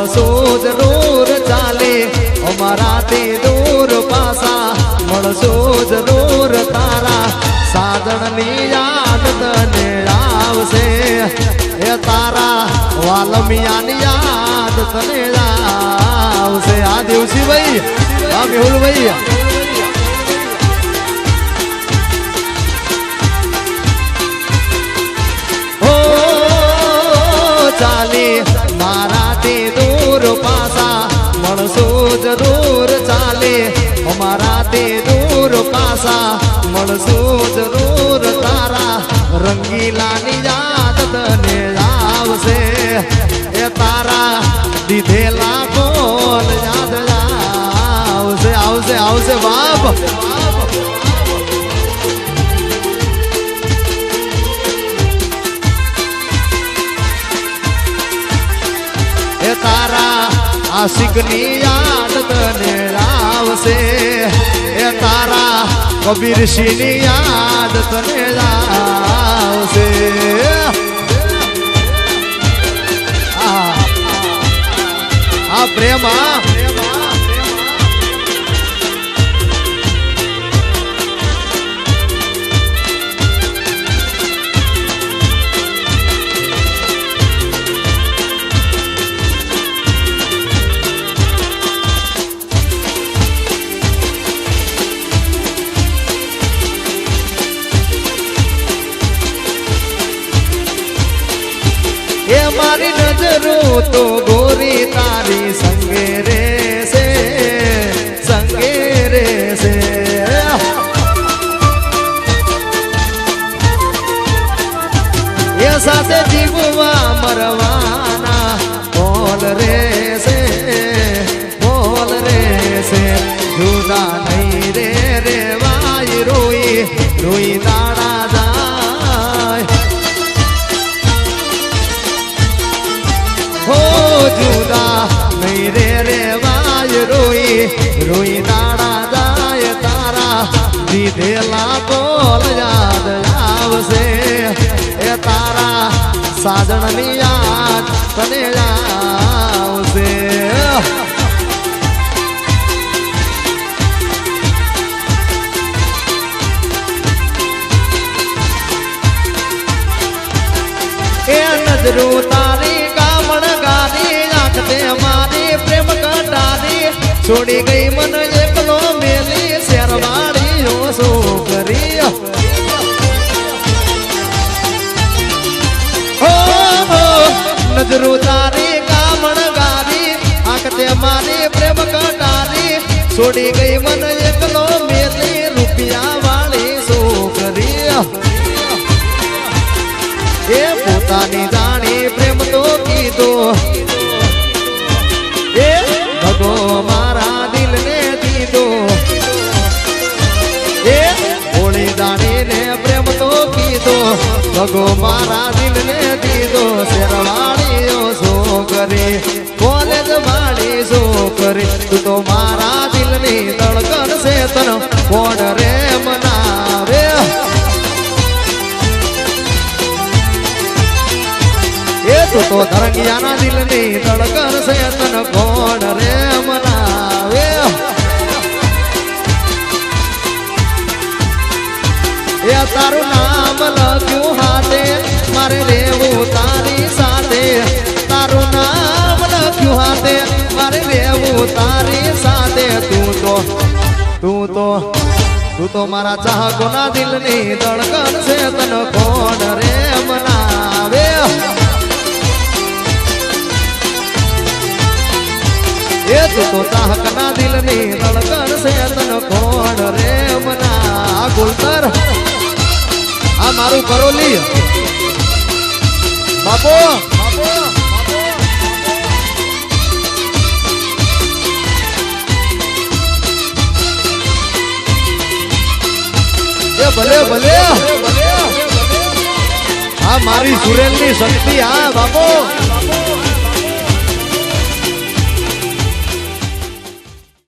મળશું જરૂર ચાલે અમારાથી દૂર પાસા મળશું જરૂર તારા સાધનની યાદ તને આવશે એ તારા વાલમિયાની યાદ તને આવશે આ દિવસી ભાઈ આ મેહુલ ભાઈ ચાલે મારાથી દૂર પાસા મળશું જરૂર ચાલે અમારાથી દૂર પાસા મળશું જરૂર તારા રંગીલાની યાદ તને આવશે એ તારા દીધેલા કોલ યાદ આવશે આવશે આવશે બાપ તારા આશિકની યાદ તને આવશે એ તારા કબીરસિંહની યાદ તને આવશે આ પ્રેમા એ મારી નજરો તો ગોરી તારી સંગે રે છે એ સાથે જીવવા મરવાના બોલ રે છે જુદા નહીં રે રેવાય રોઈ રોઈ દાડા જાય હો જુદા નહીં રે રેવાય રોઈ રોઈ દાડા જાય તારા દીધેલા બોલ યાદ આવશે એ તારા સાજણની યાદ તને આવશે એ નજરો તારી કામણ ગાડી આંખતે મારી પ્રેમ કટારી છોડી ગઈ મન એકલો મેલી શેરવાડીઓ છોકરી નજરો તારી કામણ ગાડી આંખતે મારી પ્રેમ કટારી છોડી ગઈ મન એકલો મેલી રૂપિયા વાળી છોકરી એ પોતાની જાણી પ્રેમ તો કીધો એ ભગો મારા દિલને દીધો એ હોળી જાણીને પ્રેમ તો કીધો ભગો મારા દિલને દીધો શેરવાળીઓ છોકરી કોલેજ વાળી છોકરી તું તો મારા દિલની ધડકન છે તને કોણ રે મનાવે એ તું તો ધરંગિયાના દિલની ધડકન છે તને કોણ રે મનાવે એ તારું નામ લખ્યું હાથે મારે રેવું તારી સાથે તારું નામ લખ્યું હાથે મારે રેવું તારી સાથે તું તો મારા ચાહકોના દિલની ધડકન છે તને કોણ રે મનાવે એ તું તો ચાહકના દિલની ધડકન છે તને કોણ રે મના ગુલતર આ મારું કરોલી બાપો એ ભલે આ મારી સુરેલની શક્તિ આ બાપો